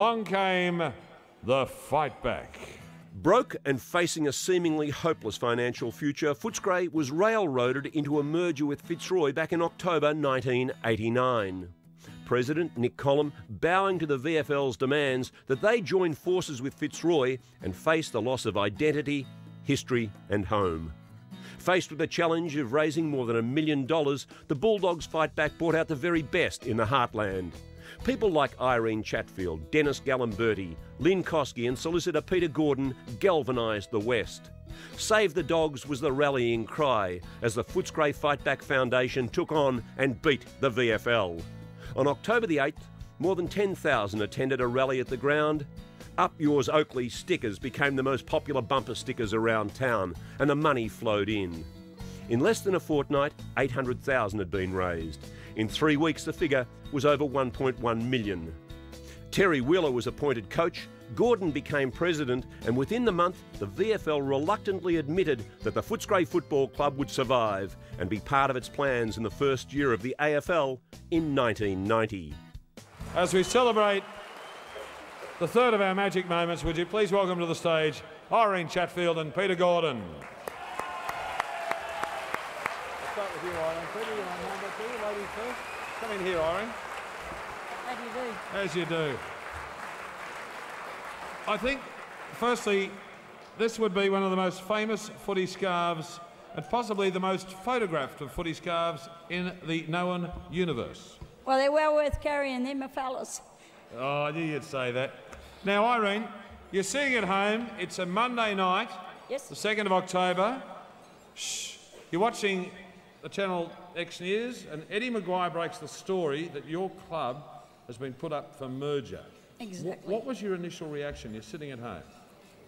On came the fight back. Broke and facing a seemingly hopeless financial future, Footscray was railroaded into a merger with Fitzroy back in October 1989. President Nick Collum bowing to the VFL's demands that they join forces with Fitzroy and face the loss of identity, history and home. Faced with the challenge of raising more than $1 million, the Bulldogs fight back brought out the very best in the heartland. People like Irene Chatfield, Dennis Gallimberti, Lynn Koski and solicitor Peter Gordon galvanised the West. Save the Dogs was the rallying cry as the Footscray Fightback Foundation took on and beat the VFL. On October the 8th, more than 10,000 attended a rally at the ground. Up Yours Oakley stickers became the most popular bumper stickers around town and the money flowed in. In less than a fortnight, $800,000 had been raised. In 3 weeks, the figure was over $1.1 million. Terry Wheeler was appointed coach, Gordon became president, and within the month, the VFL reluctantly admitted that the Footscray Football Club would survive and be part of its plans in the first year of the AFL in 1990. As we celebrate the third of our magic moments, would you please welcome to the stage Irene Chatfield and Peter Gordon. I'll start with you, Irene. Peter, you're on number 2, ladies first. Come in here, Irene. How do you do? As you do. I think, firstly, this would be one of the most famous footy scarves and possibly the most photographed of footy scarves in the known universe. Well, they're well worth carrying, they're my fellas. Oh, I knew you'd say that. Now, Irene, you're sitting at home. It's a Monday night, yes, the 2nd of October. Shh. You're watching the Channel X News, and Eddie Maguire breaks the story that your club has been put up for merger. Exactly. What was your initial reaction? You're sitting at home.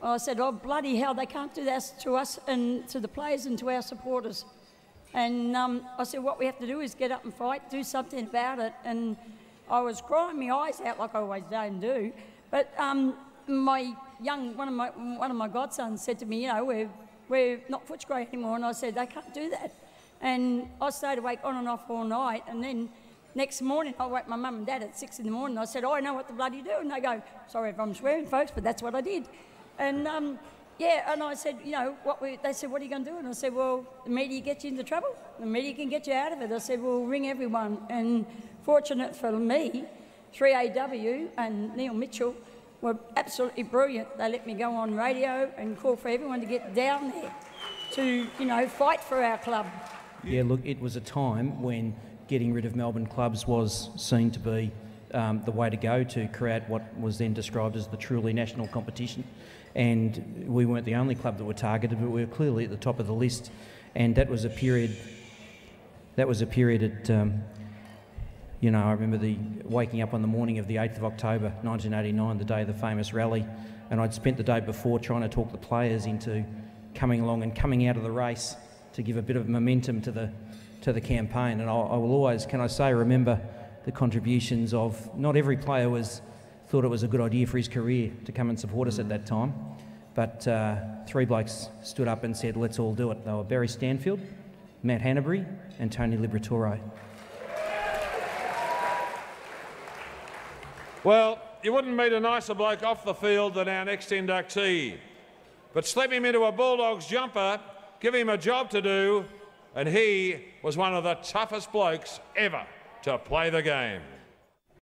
Well, I said, oh, bloody hell, they can't do this to us and to the players and to our supporters. And I said, what we have to do is get up and fight, do something about it. And I was crying my eyes out like I always don't do. But one of my godsons said to me, you know, we're not Footscray anymore. And I said, they can't do that. And I stayed awake on and off all night. And then next morning, I woke my mum and dad at 6 in the morning. I said, oh, I know what to bloody do. And they go, sorry if I'm swearing, folks, but that's what I did. And yeah, and I said, you know, they said, what are you going to do? And I said, well, the media gets you into trouble. The media can get you out of it. I said, well, ring everyone. And fortunate for me, 3AW and Neil Mitchell were absolutely brilliant. They let me go on radio and call for everyone to get down there to, you know, fight for our club. Yeah, look, it was a time when getting rid of Melbourne clubs was seen to be the way to go to create what was then described as the truly national competition. And we weren't the only club that were targeted, but we were clearly at the top of the list. And that was a period. At, you know, I remember waking up on the morning of the 8th of October, 1989, the day of the famous rally, and I'd spent the day before trying to talk the players into coming along and coming out of the race to give a bit of momentum to the campaign. And I will always, can I say, remember the contributions of not every player thought it was a good idea for his career to come and support us at that time, but 3 blokes stood up and said, let's all do it. They were Barry Stanfield, Matt Hanbury and Tony Liberatore. Well, you wouldn't meet a nicer bloke off the field than our next inductee. But slip him into a Bulldogs jumper, give him a job to do, and he was one of the toughest blokes ever to play the game.